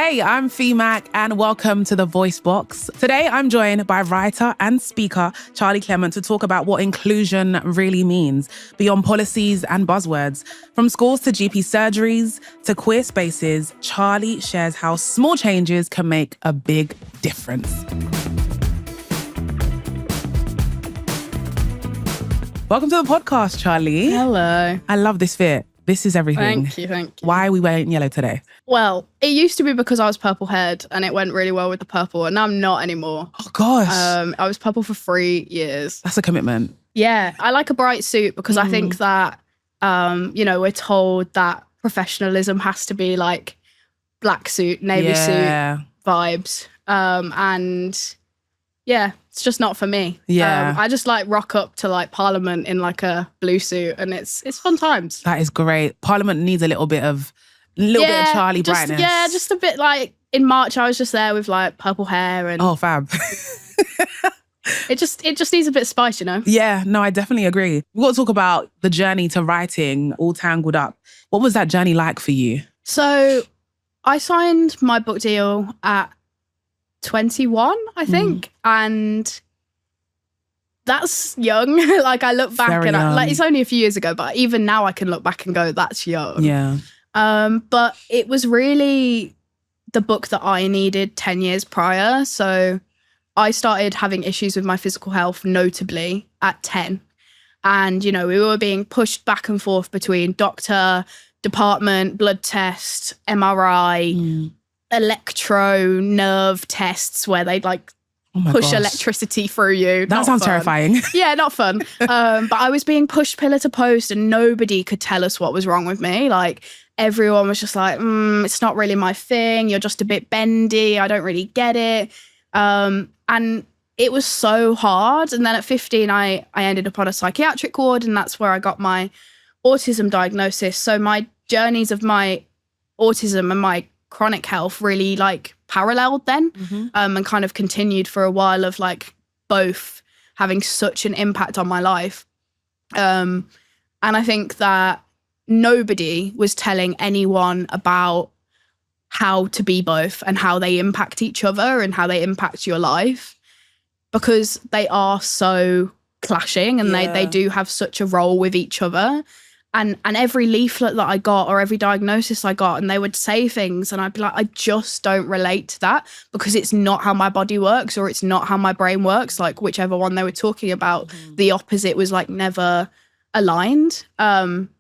Hey, I'm Mac, and welcome to the VOICEBOX. Today, I'm joined by writer and speaker Charli Clement to talk about what inclusion really means, beyond policies and buzzwords. From schools to GP surgeries to queer spaces, Charli shares how small changes can make a big difference. Welcome to the podcast, Charli. Hello. I love this fit. This is everything. Thank you. Why are we wearing yellow today? Well, it used to be because I was purple-haired and it went really well with the purple, and now I'm not anymore. Oh, gosh. I was purple for 3 years. That's a commitment. Yeah, I like a bright suit because I think that, we're told that professionalism has to be like black suit, navy suit vibes. And yeah, it's just not for me. Yeah. I just like rock up to like Parliament in like a blue suit, and it's fun times. That is great. Parliament needs a little bit of Charli brightness. Yeah, just a bit like in March I was just there with like purple hair and fab. it just needs a bit of spice, you know? Yeah, no, I definitely agree. We've got to talk about the journey to writing All Tangled Up. What was that journey like for you? So I signed my book deal at 21, I think. And that's young. Like I look back Very and young. it's only a few years ago, but even now I can look back and go, that's young. Yeah. But it was really the book that I needed 10 years prior. So I started having issues with my physical health, notably at 10. And, we were being pushed back and forth between doctor, department, blood test, MRI, electro nerve tests where they'd like push electricity through you. That sounds terrifying. Yeah, not fun. But I was being pushed pillar to post and nobody could tell us what was wrong with me. Like everyone was just like, it's not really my thing. You're just a bit bendy. I don't really get it. And it was so hard. And then at 15, I ended up on a psychiatric ward, and that's where I got my autism diagnosis. So my journeys of my autism and my chronic health really like paralleled then, and kind of continued for a while of like both having such an impact on my life. And I think that nobody was telling anyone about how to be both and how they impact each other and how they impact your life, because they are so clashing and they do have such a role with each other. And every leaflet that I got or every diagnosis I got, and they would say things and I'd be like, I just don't relate to that because it's not how my body works or it's not how my brain works. Like whichever one they were talking about, the opposite was like never aligned. And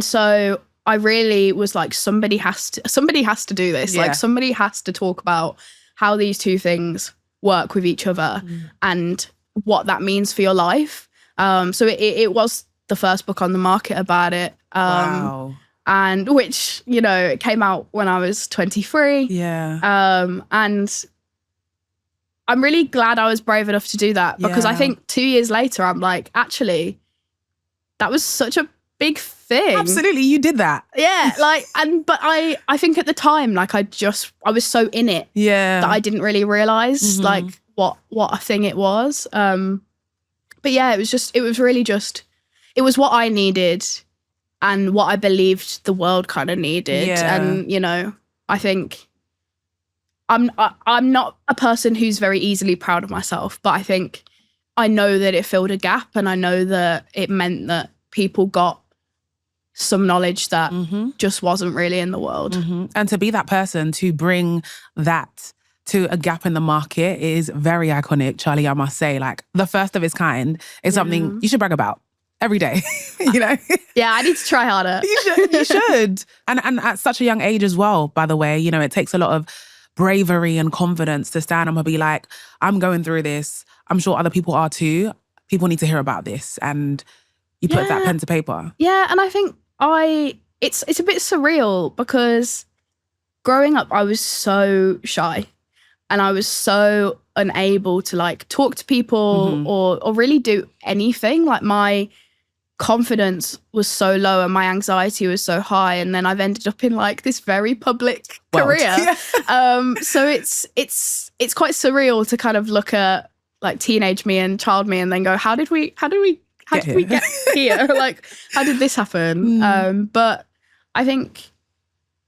so I really was like, somebody has to do this. Yeah. Like somebody has to talk about how these two things work with each other and what that means for your life. So it was the first book on the market about it. Wow. And which, it came out when I was 23. Yeah. And I'm really glad I was brave enough to do that because I think 2 years later, I'm like, actually, that was such a big thing. Absolutely, you did that. Yeah, but I think at the time, like I was so in it that I didn't really realize like what a thing it was. But yeah, it was what I needed and what I believed the world kind of needed. Yeah. And, I think I'm not a person who's very easily proud of myself, but I think I know that it filled a gap, and I know that it meant that people got some knowledge that just wasn't really in the world. And to be that person, to bring that to a gap in the market is very iconic, Charli, I must say. Like the first of its kind is something you should brag about every day, Yeah, I need to try harder. You should. And at such a young age as well, by the way, it takes a lot of bravery and confidence to stand up and be like, I'm going through this. I'm sure other people are too. People need to hear about this. And you put that pen to paper. Yeah, and I think it's a bit surreal because growing up, I was so shy and I was so unable to like talk to people or really do anything. Like my confidence was so low and my anxiety was so high, and then I've ended up in like this very public career. So it's quite surreal to kind of look at like teenage me and child me and then go, how did we get here? Like, how did this happen? But I think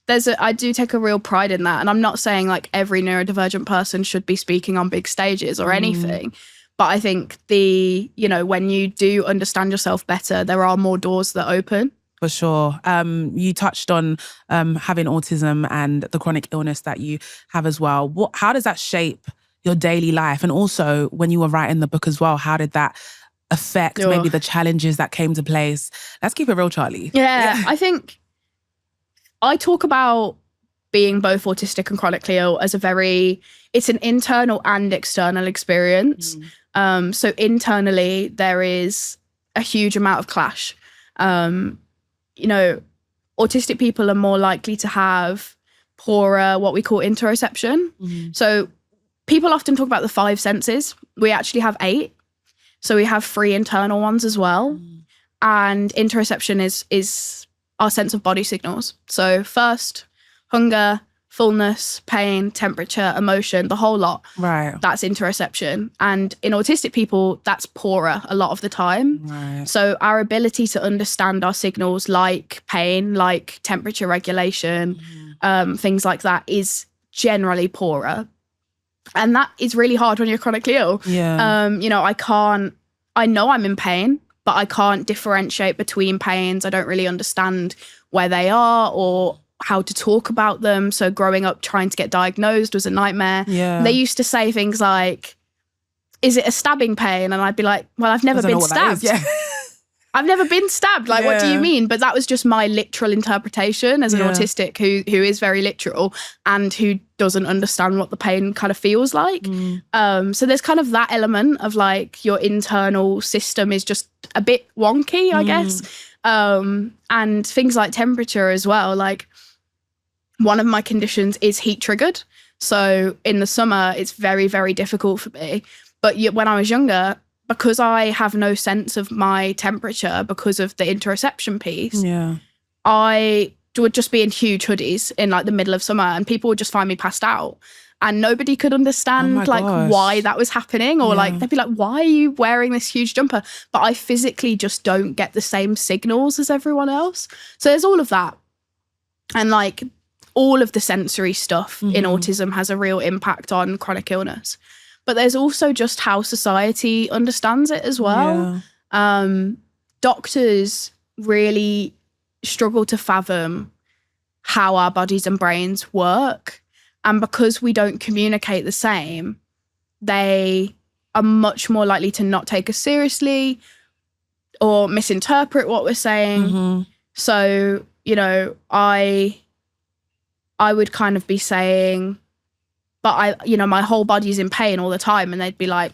I do take a real pride in that. And I'm not saying like every neurodivergent person should be speaking on big stages or anything. But I think when you do understand yourself better, there are more doors that open. For sure. You touched on having autism and the chronic illness that you have as well. How does that shape your daily life? And also when you were writing the book as well, how did that affect maybe the challenges that came to place? Let's keep it real, Charli. Yeah, I think I talk about being both autistic and chronically ill as it's an internal and external experience. So internally, there is a huge amount of clash. Autistic people are more likely to have poorer, what we call interoception. So people often talk about the 5 senses. We actually have 8. So we have 3 internal ones as well. And interoception is our sense of body signals. So first, hunger, fullness, pain, temperature, emotion, the whole lot. Right. That's interoception. And in autistic people, that's poorer a lot of the time. Right. So our ability to understand our signals like pain, like temperature regulation, things like that is generally poorer. And that is really hard when you're chronically ill. Yeah. I know I'm in pain, but I can't differentiate between pains. I don't really understand where they are or how to talk about them. So growing up trying to get diagnosed was a nightmare. Yeah. They used to say things like, is it a stabbing pain? And I'd be like, well, I've never been stabbed. Yeah. I've never been stabbed. Like, what do you mean? But that was just my literal interpretation as an autistic who is very literal and who doesn't understand what the pain kind of feels like. So there's kind of that element of like your internal system is just a bit wonky, I guess. And things like temperature as well. Like one of my conditions is heat triggered. So in the summer, it's very, very difficult for me. But when I was younger, because I have no sense of my temperature because of the interoception piece, I would just be in huge hoodies in like the middle of summer and people would just find me passed out. And nobody could understand why that was happening or like they'd be like, why are you wearing this huge jumper? But I physically just don't get the same signals as everyone else. So there's all of that. And like all of the sensory stuff in autism has a real impact on chronic illness. But there's also just how society understands it as well. Doctors really struggle to fathom how our bodies and brains work. And because we don't communicate the same, they are much more likely to not take us seriously or misinterpret what we're saying. So, I would kind of be saying, but my whole body's in pain all the time. And they'd be like,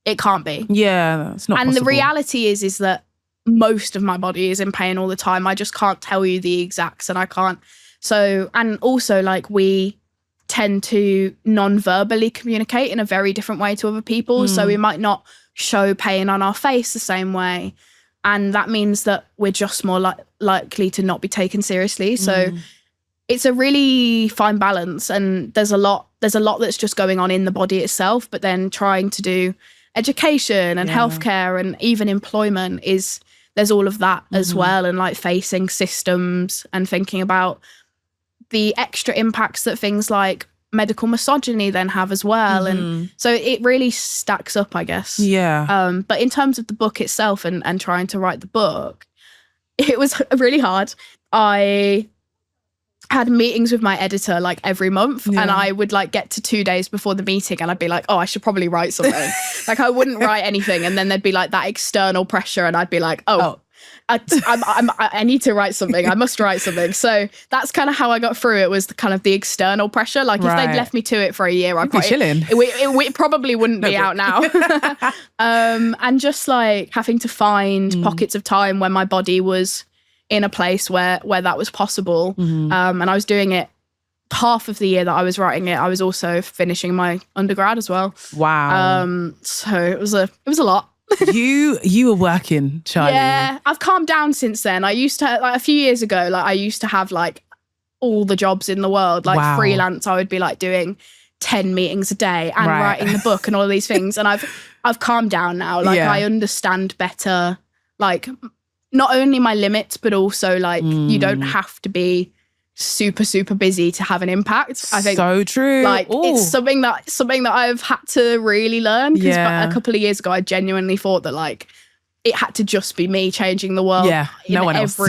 it can't be. Yeah, it's not possible. And the reality is that most of my body is in pain all the time. I just can't tell you the exacts and I can't. So, and also like we tend to non-verbally communicate in a very different way to other people. So we might not show pain on our face the same way. And that means that we're just more likely to not be taken seriously. So it's a really fine balance, and there's a lot that's just going on in the body itself, but then trying to do education and healthcare and even employment there's all of that as well, and like facing systems and thinking about the extra impacts that things like medical misogyny then have as well. And so it really stacks up, I guess. But in terms of the book itself and trying to write the book, it was really hard. I had meetings with my editor like every month and I would like get to 2 days before the meeting and I'd be like, oh, I should probably write something. Like I wouldn't write anything, and then there'd be like that external pressure and I'd be like, I need to write something. I must write something. So that's kind of how I got through it, was the external pressure. Like if they'd left me to it for a year, I'd be chilling. It probably wouldn't be out now. And just like having to find pockets of time when my body was in a place where that was possible. And I was doing it half of the year that I was writing it. I was also finishing my undergrad as well. Wow. So it was a lot. You were working, Charli. Yeah, I've calmed down since then. I used to, like a few years ago, like I used to have like all the jobs in the world, like freelance. I would be like doing 10 meetings a day and writing the book and all of these things. And I've calmed down now. Like I understand better, like not only my limits, but also like you don't have to be super, super busy to have an impact. I think so true. Like it's something that I've had to really learn, because a couple of years ago I genuinely thought that like it had to just be me changing the world no one else.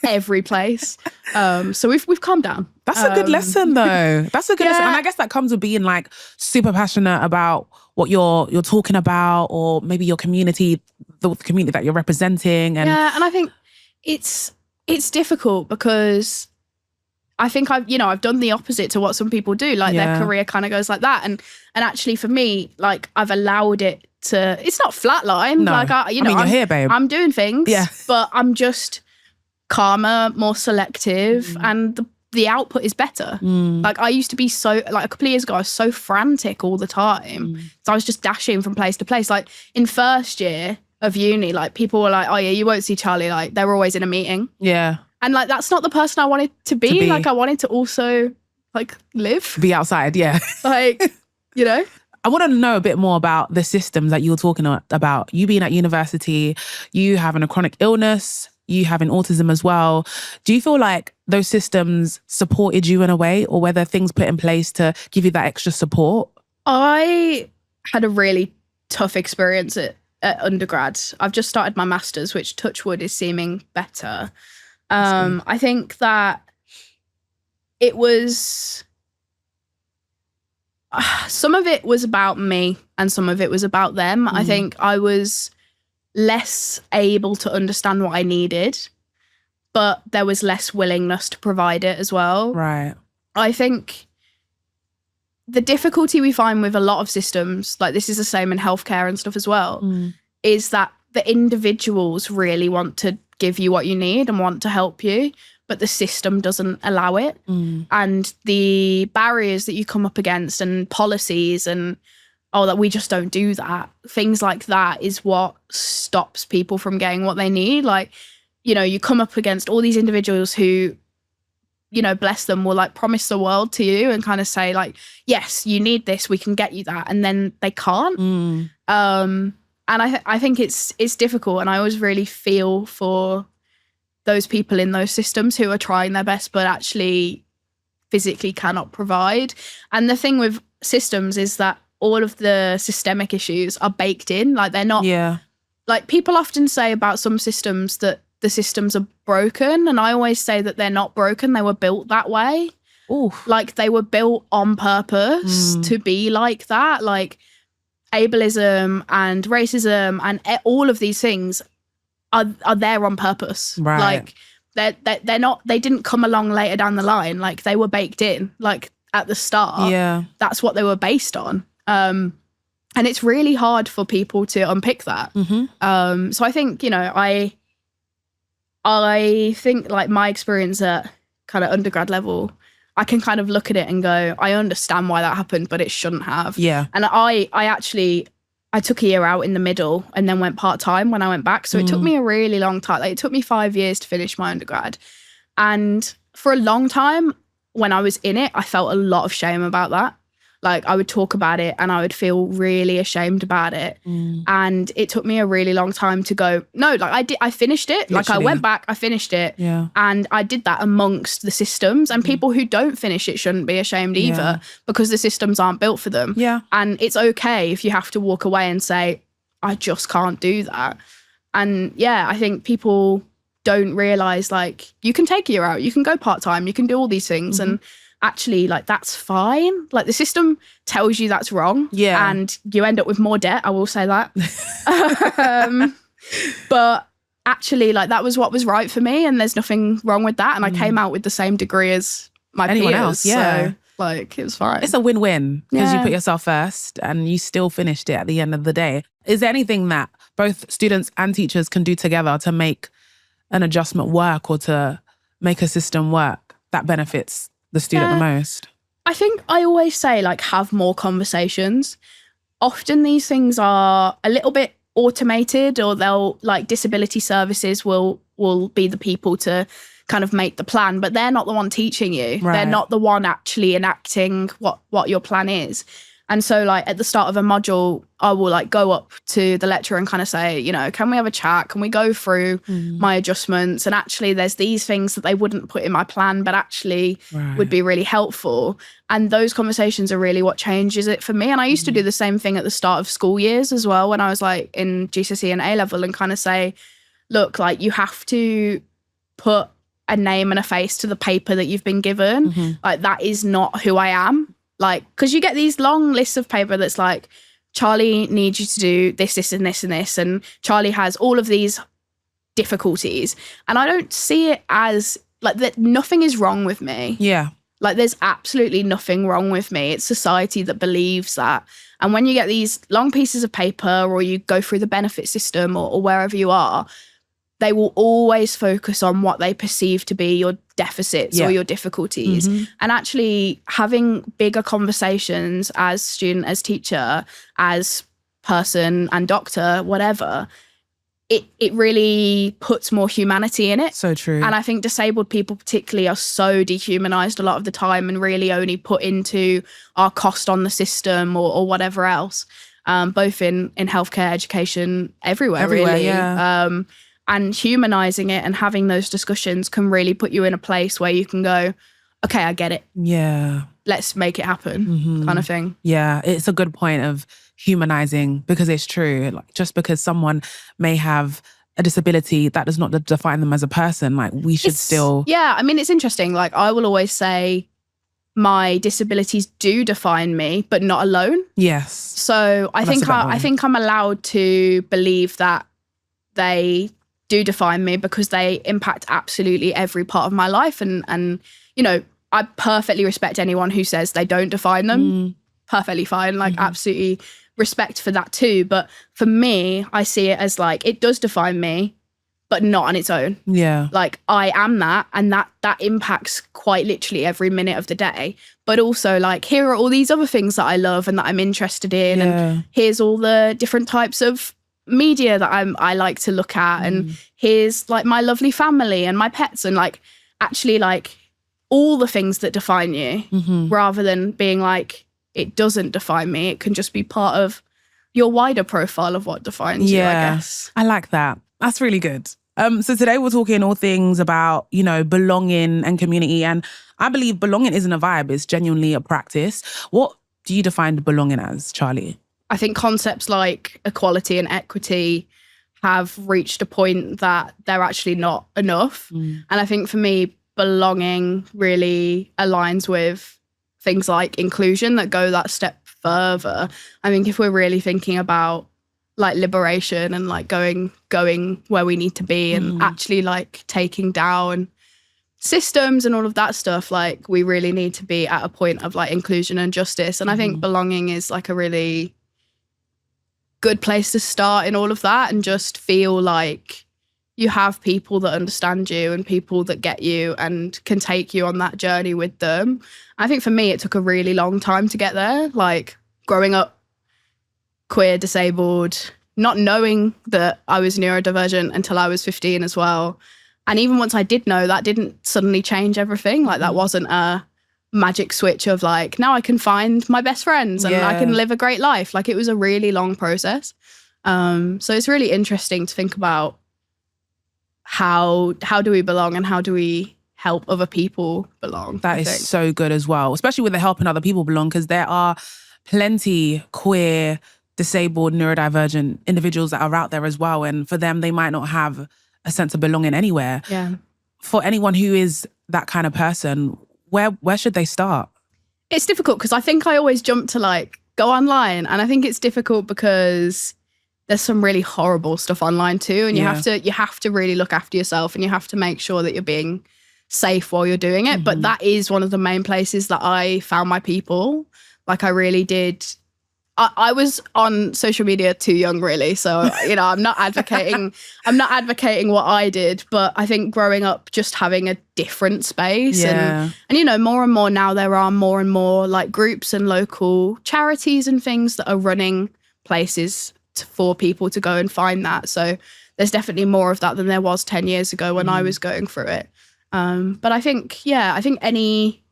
every place. So we've calmed down. That's a good lesson though. That's a good lesson. And I guess that comes with being like super passionate about what you're talking about, or maybe your community, the community that you're representing. And and I think it's difficult because I think I've done the opposite to what some people do. Like their career kind of goes like that. And actually for me, like I've allowed it to, it's not flatline. No. Like you're here, babe. I'm doing things, but I'm just calmer, more selective, and the output is better. Like I used to be so, like a couple of years ago, I was so frantic all the time. So I was just dashing from place to place. Like in first year of uni, like people were like, oh yeah, you won't see Charli. Like they were always in a meeting. Yeah. And like, that's not the person I wanted to be. Like I wanted to also like live. Be outside, yeah. Like, you know? I want to know a bit more about the systems that you were talking about. You being at university, you having a chronic illness, you having autism as well. Do you feel like those systems supported you in a way, or were there things put in place to give you that extra support? I had a really tough experience at undergrad. I've just started my master's, which touch wood is seeming better. I think that it was, some of it was about me and some of it was about them. I think I was less able to understand what I needed, but there was less willingness to provide it as well. Right. I think the difficulty we find with a lot of systems, like this is the same in healthcare and stuff as well, is that the individuals really want to give you what you need and want to help you, but the system doesn't allow it. And the barriers that you come up against and policies and, that we just don't do that. Things like that is what stops people from getting what they need. Like, you know, you come up against all these individuals who, you know, bless them, will like promise the world to you and kind of say like, yes, you need this, we can get you that. And then they can't. And I think it's difficult, and I always really feel for those people in those systems who are trying their best but actually physically cannot provide. And the thing with systems is that all of the systemic issues are baked in. Like they're not, like people often say about some systems that the systems are broken, and I always say that they're not broken, they were built that way. Like they were built on purpose to be like that. Like ableism and racism and all of these things are there on purpose. Right. Like they're not, they didn't come along later down the line. Like they were baked in, like at the start. Yeah. That's what they were based on. And it's really hard for people to unpick that. So I think, you know, I think like my experience at kind of undergrad level, I can kind of look at it and go, I understand why that happened, but it shouldn't have. Yeah. And I took a year out in the middle and then went part-time when I went back. So it took me a really long time. Like it took me 5 years to finish my undergrad. And for a long time when I was in it, I felt a lot of shame about that. Like I would talk about it and I would feel really ashamed about it. And it took me a really long time to go, no, like I finished it. Literally. Like I went back, I finished it. Yeah. And I did that amongst the systems, and people who don't finish it shouldn't be ashamed either, because the systems aren't built for them. Yeah. And it's okay if you have to walk away and say, I just can't do that. And yeah, I think people don't realize like you can take a year out, you can go part-time, you can do all these things. And actually, like, that's fine. Like, the system tells you that's wrong. Yeah. And you end up with more debt, I will say that. But actually, like, that was what was right for me, and there's nothing wrong with that. And I came out with the same degree as anyone peers, else. Yeah. So, like, it was fine. It's a win-win because you put yourself first and you still finished it at the end of the day. Is there anything that both students and teachers can do together to make an adjustment work, or to make a system work that benefits the student the most? I think I always say, like, have more conversations. Often these things are a little bit automated, or they'll, like, disability services will be the people to kind of make the plan, but they're not the one teaching you. Right. They're not the one actually enacting what your plan is. And so like at the start of a module, I will like go up to the lecturer and kind of say, you know, can we have a chat? Can we go through my adjustments? And actually there's these things that they wouldn't put in my plan, but actually would be really helpful. And those conversations are really what changes it for me. And I used to do the same thing at the start of school years as well, when I was like in GCSE and A-level, and kind of say, look, like you have to put a name and a face to the paper that you've been given. Like that is not who I am. Like, because you get these long lists of paper that's like, Charli needs you to do this, this, and this, and this. And Charli has all of these difficulties. And I don't see it as like that. Nothing is wrong with me. Yeah. Like there's absolutely nothing wrong with me. It's society that believes that. And when you get these long pieces of paper, or you go through the benefit system or wherever you are, they will always focus on what they perceive to be your deficits or your difficulties. And actually having bigger conversations as student, as teacher, as person and doctor, whatever, it really puts more humanity in it. So true. And I think disabled people particularly are so dehumanized a lot of the time, and really only put into our cost on the system or whatever else, both in healthcare, education, everywhere really. Yeah. And humanizing it and having those discussions can really put you in a place where you can go, okay, I get it. Yeah. Let's make it happen, kind of thing. Yeah, it's a good point of humanizing, because it's true. Like, just because someone may have a disability, that does not define them as a person. Like, we should still... Yeah, I mean, it's interesting. Like, I will always say my disabilities do define me, but not alone. Yes. So I think I'm allowed to believe that they do define me, because they impact absolutely every part of my life. And you know, I perfectly respect anyone who says they don't define them. Perfectly fine. Like, absolutely respect for that too. But for me, I see it as like, it does define me, but not on its own. Yeah. Like, I am that, and that impacts quite literally every minute of the day. But also, like, here are all these other things that I love and that I'm interested in. And here's all the different types of media that I like to look at, and here's like my lovely family and my pets, and like actually like all the things that define you, rather than being like, it doesn't define me. It can just be part of your wider profile of what defines you, I guess. I like that. That's really good. So today we're talking all things about, you know, belonging and community. And I believe belonging isn't a vibe, it's genuinely a practice. What do you define belonging as, Charli? I think concepts like equality and equity have reached a point that they're actually not enough. And I think for me, belonging really aligns with things like inclusion that go that step further. I think if we're really thinking about like liberation and like going where we need to be, and actually like taking down systems and all of that stuff, like we really need to be at a point of like inclusion and justice. And I think belonging is like a really good place to start in all of that, and just feel like you have people that understand you and people that get you and can take you on that journey with them. I think for me, it took a really long time to get there. Like growing up queer, disabled, not knowing that I was neurodivergent until I was 15 as well. And even once I did know, that didn't suddenly change everything. Like that wasn't a magic switch of like, now I can find my best friends and I can live a great life. Like it was a really long process. So it's really interesting to think about how do we belong and how do we help other people belong. That is so good as well, especially with the helping other people belong, because there are plenty queer, disabled, neurodivergent individuals that are out there as well. And for them, they might not have a sense of belonging anywhere. Yeah. For anyone who is that kind of person, where should they start? It's difficult because I think I always jump to like go online, and I think it's difficult because there's some really horrible stuff online too, and you have to really look after yourself, and you have to make sure that you're being safe while you're doing it. But that is one of the main places that I found my people. Like I really did. I was on social media too young, really. So, you know, I'm not advocating what I did, but I think growing up, just having a different space and, you know, more and more now there are more and more like groups and local charities and things that are running places for people to go and find that. So there's definitely more of that than there was 10 years ago when I was going through it. But I think any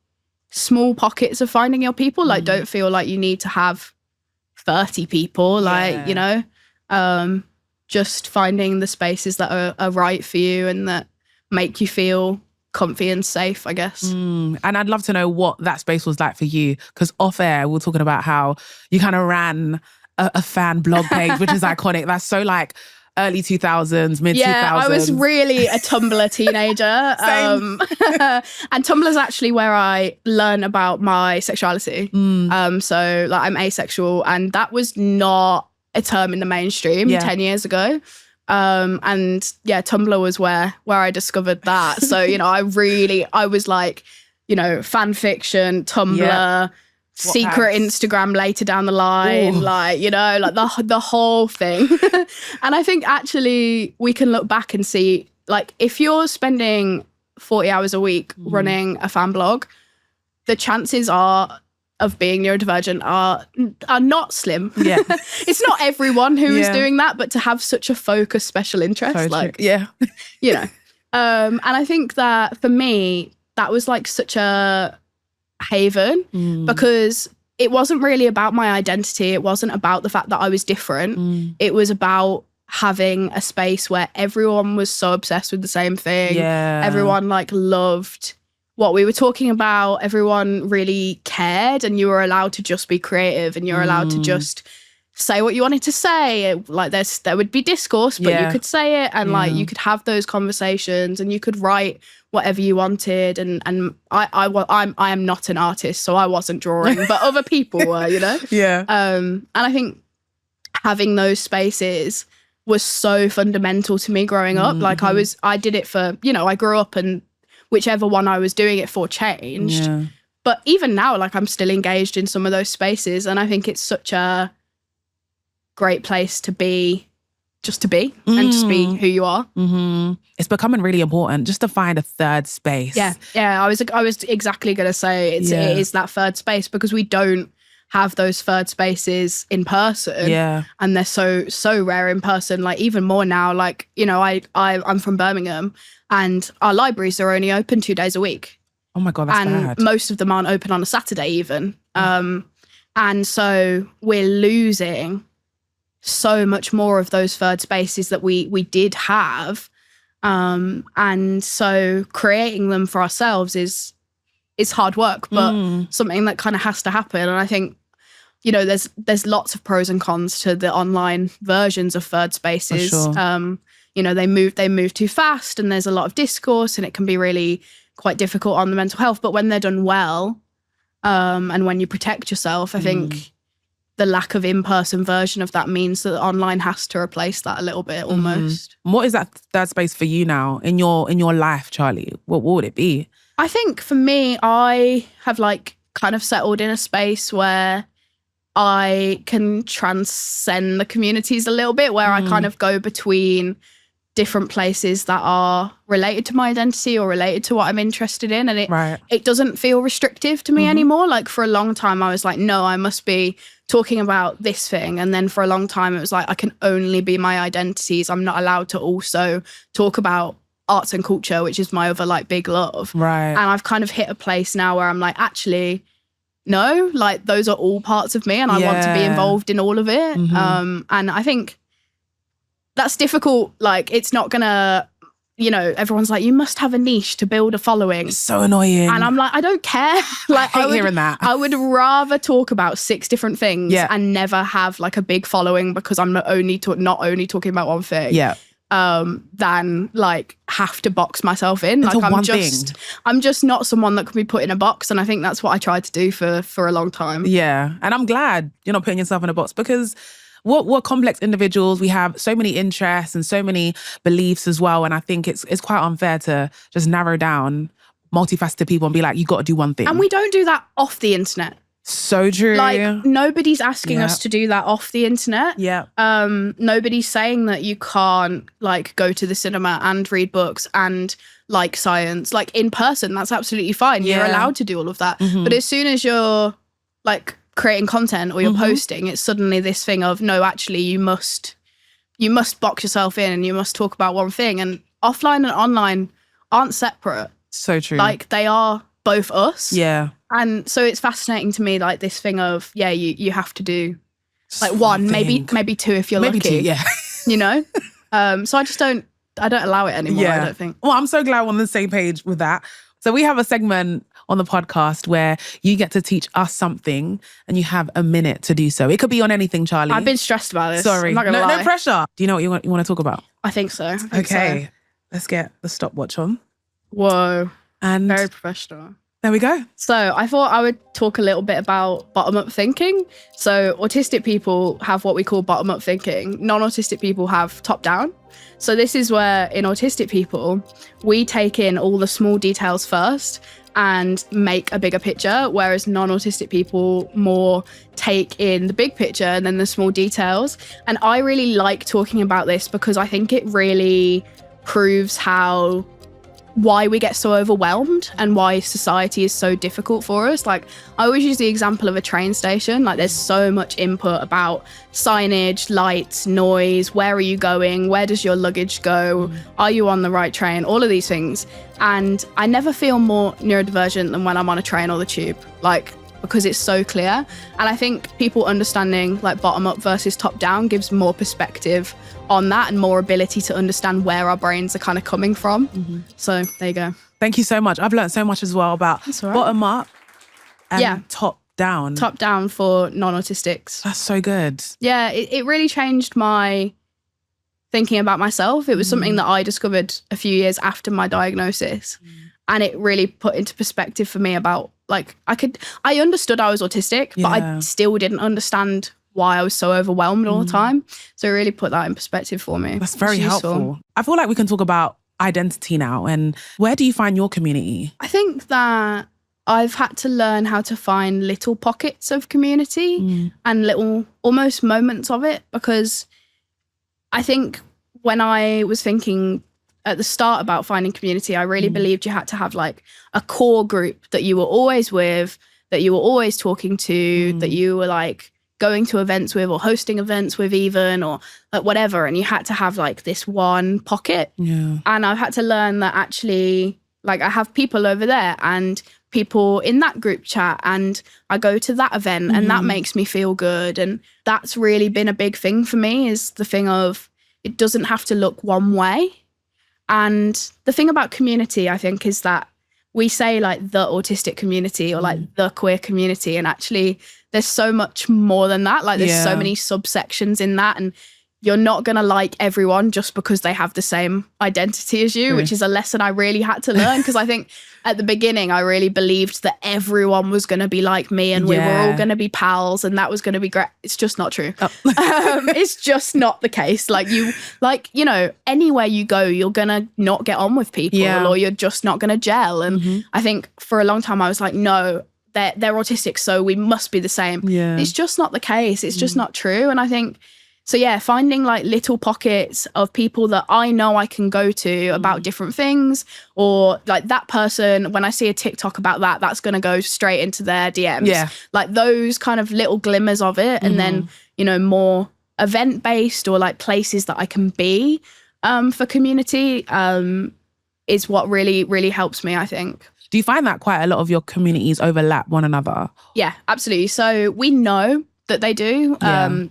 small pockets of finding your people. Like, don't feel like you need to have 30 people, like, you know, just finding the spaces that are right for you and that make you feel comfy and safe, I guess. And I'd love to know what that space was like for you, because off air we were talking about how you kind of ran a fan blog page, which is iconic. That's so like early 2000s, mid 2000s. Yeah, I was really a Tumblr teenager. And Tumblr's actually where I learn about my sexuality. So like I'm asexual, and that was not a term in the mainstream 10 years ago. And yeah, Tumblr was where I discovered that. So, you know, I was like, you know, fan fiction, Tumblr, secret Instagram later down the line, like, you know, like the whole thing. And I think actually we can look back and see, like, if you're spending 40 hours a week running a fan blog, the chances of being neurodivergent are not slim. Yeah. It's not everyone who is doing that, but to have such a focused special interest, so like, you know. And I think that for me, that was like such a haven because it wasn't really about my identity. It wasn't about the fact that I was different. It was about having a space where everyone was so obsessed with the same thing. Yeah. Everyone like loved what we were talking about. Everyone really cared, and you were allowed to just be creative, and you're allowed to just say what you wanted to say. Like there would be discourse, but you could say it, and like you could have those conversations, and you could write whatever you wanted. And I am not an artist, so I wasn't drawing, but other people were, you know. And I think having those spaces was so fundamental to me growing up. Like I did it for, you know, I grew up and whichever one I was doing it for changed. But even now, like, I'm still engaged in some of those spaces, and I think it's such a great place to be, just to be, and just be who you are. It's becoming really important just to find a third space. Yeah, I was exactly going to say it is that third space, because we don't have those third spaces in person. And they're so rare in person, like even more now. Like, you know, I'm from Birmingham, and our libraries are only open 2 days a week. Oh my God, that's bad. And most of them aren't open on a Saturday even. And so we're losing so much more of those third spaces that we did have. And so creating them for ourselves is hard work, but something that kind of has to happen. And I think, you know, there's lots of pros and cons to the online versions of third spaces. For sure. You know, they move too fast, and there's a lot of discourse, and it can be really quite difficult on the mental health. But when they're done well, and when you protect yourself, I think the lack of in-person version of that means that online has to replace that a little bit almost. What is that third space for you now in your life, Charli? What would it be? I think for me, I have like kind of settled in a space where I can transcend the communities a little bit, where I kind of go between different places that are related to my identity or related to what I'm interested in. And it doesn't feel restrictive to me anymore. Like for a long time, I was like, no, I must be talking about this thing. And then for a long time, it was like, I can only be my identities. I'm not allowed to also talk about arts and culture, which is my other like big love. And I've kind of hit a place now where I'm like, actually, no, like those are all parts of me, and I want to be involved in all of it. And I think that's difficult. Like, it's not gonna, you know, everyone's like, you must have a niche to build a following. It's so annoying. And I'm like, I don't care. Like, I hate hearing that. I would rather talk about 6 different things and never have like a big following, because I'm not only talking about one thing. Than like have to box myself in. Like I'm just not someone that can be put in a box. And I think that's what I tried to do for a long time. Yeah. And I'm glad you're not putting yourself in a box, because we're complex individuals. We have so many interests and so many beliefs as well. And I think it's quite unfair to just narrow down multifaceted people and be like, you got to do one thing. And we don't do that off the internet. So true. Like, nobody's asking us to do that off the internet. Nobody's saying that you can't like go to the cinema and read books and like science. Like in person, that's absolutely fine. You're allowed to do all of that. But as soon as you're like creating content or you're posting, it's suddenly this thing of, no, actually you must box yourself in, and you must talk about one thing. And offline and online aren't separate. So true. Like, they are both us. And so it's fascinating to me, like this thing of, you have to do like one, maybe two if you're lucky. Maybe two, yeah. You know? So I don't allow it anymore, I don't think. Well, I'm so glad we're on the same page with that. So we have a segment on the podcast where you get to teach us something and you have a minute to do so. It could be on anything, Charli. I've been stressed about this. Sorry. I'm not gonna lie. No pressure. Do you know what you want to talk about? I think so. Okay. Let's get the stopwatch on. Whoa. And very professional. There we go. So I thought I would talk a little bit about bottom-up thinking. So autistic people have what we call bottom-up thinking. Non-autistic people have top-down. So this is where in autistic people, we take in all the small details first and make a bigger picture, whereas non-autistic people more take in the big picture and then the small details. And I really like talking about this because I think it really proves why we get so overwhelmed and why society is so difficult for us. Like, I always use the example of a train station. Like, there's so much input about signage, lights, noise, where are you going, where does your luggage go, are you on the right train, all of these things. And I never feel more neurodivergent than when I'm on a train or the tube, like, because it's so clear. And I think people understanding like bottom up versus top down gives more perspective on that and more ability to understand where our brains are kind of coming from. So there you go. Thank you so much. I've learned so much as well about bottom up and top down. Top down for non-autistics. That's so good. Yeah, it really changed my thinking about myself. It was something that I discovered a few years after my diagnosis. And it really put into perspective for me about, like, I understood I was autistic, but I still didn't understand why I was so overwhelmed all the time. So it really put that in perspective for me. That's very helpful. I feel like we can talk about identity now. And where do you find your community? I think that I've had to learn how to find little pockets of community and little almost moments of it, because I think when I was thinking at the start about finding community, I really believed you had to have like a core group that you were always with, that you were always talking to, that you were like going to events with or hosting events with even, or like whatever. And you had to have like this one pocket. And I've had to learn that actually, like, I have people over there and people in that group chat, and I go to that event and that makes me feel good. And that's really been a big thing for me, is the thing of it doesn't have to look one way. And the thing about community, I think, is that we say like the autistic community or like the queer community, and actually there's so much more than that. Like there's so many subsections in that, and you're not going to like everyone just because they have the same identity as you, which is a lesson I really had to learn. Because I think at the beginning, I really believed that everyone was going to be like me and we were all going to be pals and that was going to be great. It's just not true. It's just not the case. Like, you know, anywhere you go, you're going to not get on with people or you're just not going to gel. And I think for a long time, I was like, no, they're autistic, so we must be the same. It's just not the case. It's just not true. And I think, so yeah, finding like little pockets of people that I know I can go to about different things, or like that person, when I see a TikTok about that, that's going to go straight into their DMs. Like those kind of little glimmers of it. And then, you know, more event-based or like places that I can be for community is what really, really helps me, I think. Do you find that quite a lot of your communities overlap one another? Yeah, absolutely. So we know that they do.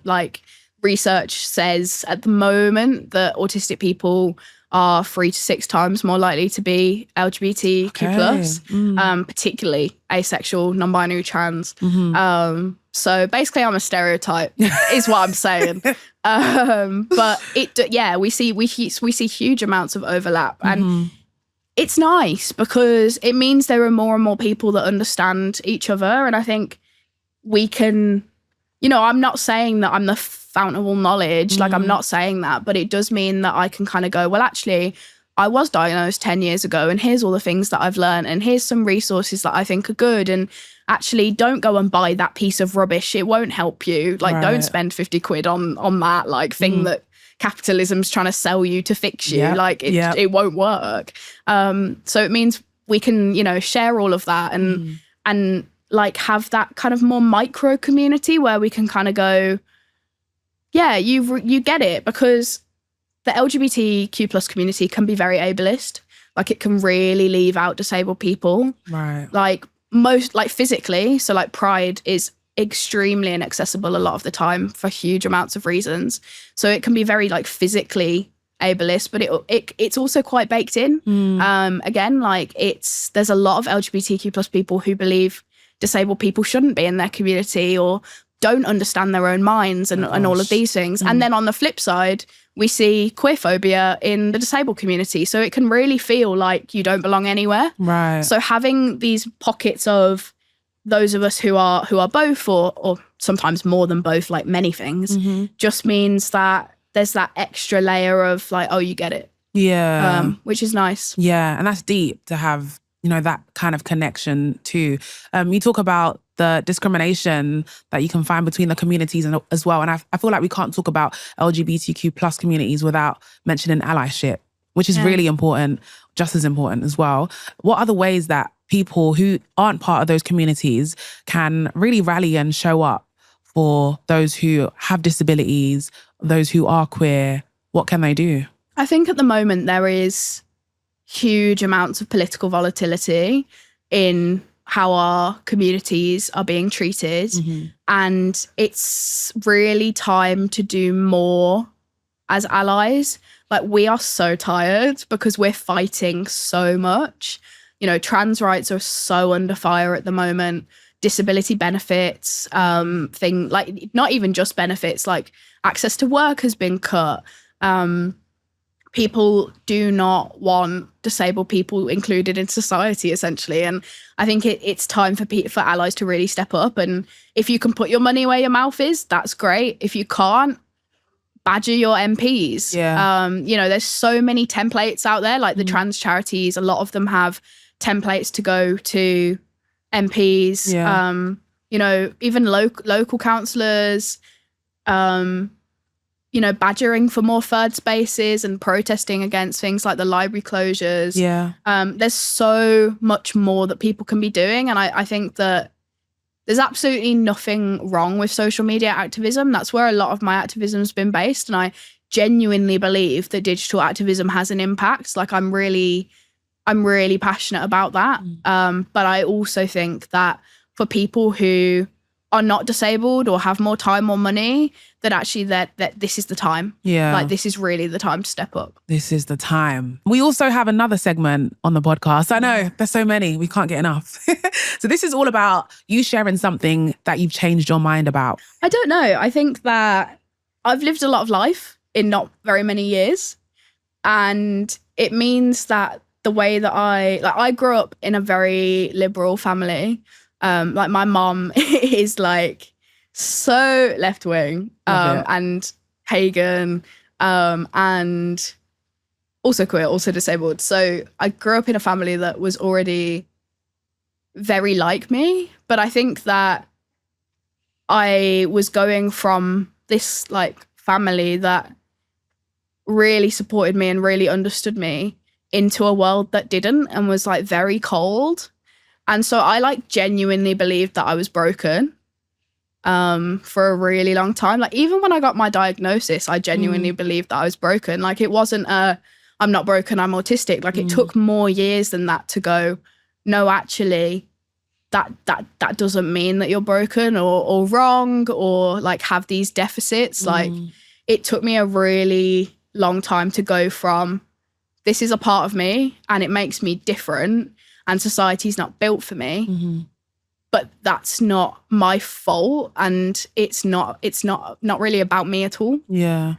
Like, research says at the moment that autistic people are 3 to 6 times more likely to be LGBTQ+, particularly asexual, non-binary, trans. So basically I'm a stereotype is what I'm saying. But we see huge amounts of overlap. And it's nice because it means there are more and more people that understand each other. And I think we can, you know, I'm not saying that I'm the fountain of all knowledge, like I'm not saying that, but it does mean that I can kind of go, well, actually, I was diagnosed 10 years ago and here's all the things that I've learned and here's some resources that I think are good, and actually don't go and buy that piece of rubbish. It won't help you. Like, don't spend 50 quid on that like thing that capitalism's trying to sell you to fix you. Like it won't work. So it means we can, you know, share all of that and like have that kind of more micro community where we can kind of go, yeah, you get it, because the LGBTQ+ community can be very ableist. Like, it can really leave out disabled people. Right. Like, most like physically. So like pride is extremely inaccessible a lot of the time for huge amounts of reasons. So it can be very like physically ableist, but it's also quite baked in. Again, like there's a lot of LGBTQ plus people who believe disabled people shouldn't be in their community or don't understand their own minds and all of these things. And then on the flip side, we see queer phobia in the disabled community. So it can really feel like you don't belong anywhere. Right. So having these pockets of those of us who are both or sometimes more than both, like many things, just means that there's that extra layer of like, oh, you get it. Yeah. Which is nice. Yeah. And that's deep to have, that kind of connection too. You talk about the discrimination that you can find between the communities as well. And I feel like we can't talk about LGBTQ plus communities without mentioning allyship, which is really important, just as important as well. What are the ways that people who aren't part of those communities can really rally and show up for those who have disabilities, those who are queer? What can they do? I think at the moment there is huge amounts of political volatility in how our communities are being treated. And it's really time to do more as allies. Like, we are so tired because we're fighting so much. Trans rights are so under fire at the moment. Disability benefits, like not even just benefits, like access to work has been cut. People do not want disabled people included in society, essentially. And I think it's time for allies to really step up. And if you can put your money where your mouth is, that's great. If you can't, badger your MPs. Yeah. There's so many templates out there, like the trans charities. A lot of them have templates to go to MPs. Yeah. Even local councillors. Badgering for more third spaces and protesting against things like the library closures. Yeah. There's so much more that people can be doing. And I think that there's absolutely nothing wrong with social media activism. That's where a lot of my activism's been based. And I genuinely believe that digital activism has an impact. Like, I'm really passionate about that. But I also think that for people who are not disabled or have more time or money, that actually that this is the time. Yeah. Like, this is really the time to step up. This is the time. We also have another segment on the podcast. I know, there's so many, we can't get enough. So this is all about you sharing something that you've changed your mind about. I don't know. I think that I've lived a lot of life in not very many years. And it means that the way that I grew up in a very liberal family. Like, my mom is like so left wing and pagan and also queer, also disabled. So I grew up in a family that was already very like me. But I think that I was going from this like family that really supported me and really understood me into a world that didn't and was like very cold. And so I like genuinely believed that I was broken for a really long time. Like, even when I got my diagnosis, I genuinely believed that I was broken. Like, it wasn't I'm not broken, I'm autistic. Like, it took more years than that to go, no, actually, that doesn't mean that you're broken or wrong or like have these deficits. Like, it took me a really long time to go from, this is a part of me and it makes me different and society's not built for me, but that's not my fault and it's not really about me at all. Yeah.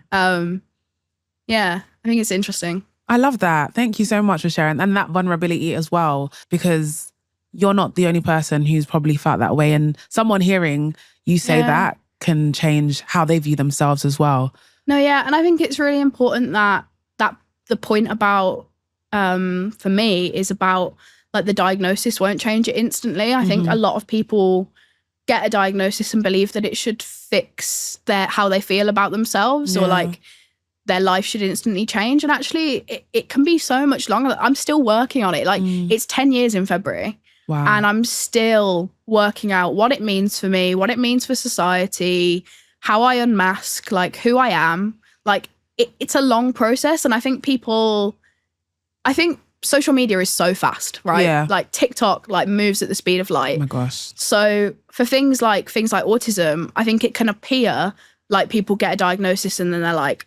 Yeah, I think it's interesting. I love that. Thank you so much for sharing. And that vulnerability as well, because you're not the only person who's probably felt that way. And someone hearing you say that can change how they view themselves as well. No, yeah. And I think it's really important that the point about, for me, is about like the diagnosis won't change it instantly. I think a lot of people get a diagnosis and believe that it should fix how they feel about themselves or like their life should instantly change. And actually it can be so much longer. I'm still working on it. Like it's 10 years in February. Wow. And I'm still working out what it means for me, what it means for society, how I unmask, like who I am. Like it's a long process. And I think social media is so fast, right? Yeah. Like TikTok like moves at the speed of light. Oh my gosh. So for things like autism, I think it can appear like people get a diagnosis and then they're like,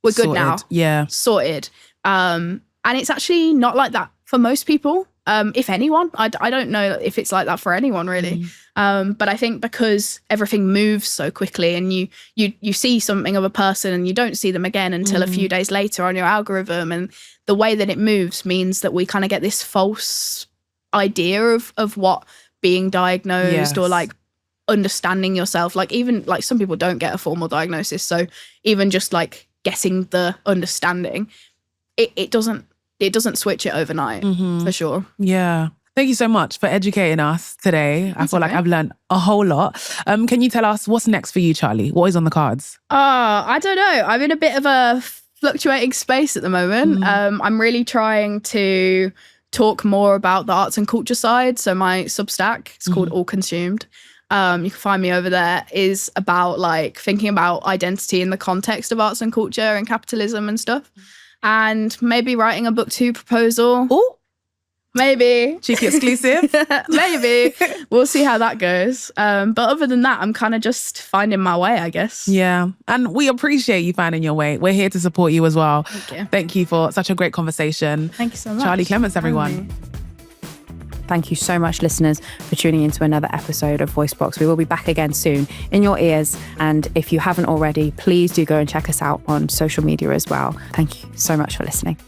we're good now. Yeah. Sorted. And it's actually not like that for most people. If anyone, I don't know if it's like that for anyone really. But I think because everything moves so quickly and you see something of a person and you don't see them again until a few days later on your algorithm, and the way that it moves means that we kind of get this false idea of what being diagnosed or like understanding yourself. Like even like some people don't get a formal diagnosis. So even just like getting the understanding, it doesn't switch it overnight for sure. Yeah. Thank you so much for educating us today. I feel like I've learned a whole lot. Can you tell us what's next for you, Charli? What is on the cards? I don't know. I'm in a bit of a fluctuating space at the moment. I'm really trying to talk more about the arts and culture side. So my Substack, it's called All Consumed. You can find me over there, is about like thinking about identity in the context of arts and culture and capitalism and stuff. And maybe writing a book 2 proposal. Oh, maybe. cheeky exclusive. Maybe. We'll see how that goes. But other than that, I'm kind of just finding my way, I guess. Yeah. And we appreciate you finding your way. We're here to support you as well. Thank you. Thank you for such a great conversation. Thank you so much. Charli Clement, everyone. Thank you so much, listeners, for tuning into another episode of VoiceBox. We will be back again soon in your ears. And if you haven't already, please do go and check us out on social media as well. Thank you so much for listening.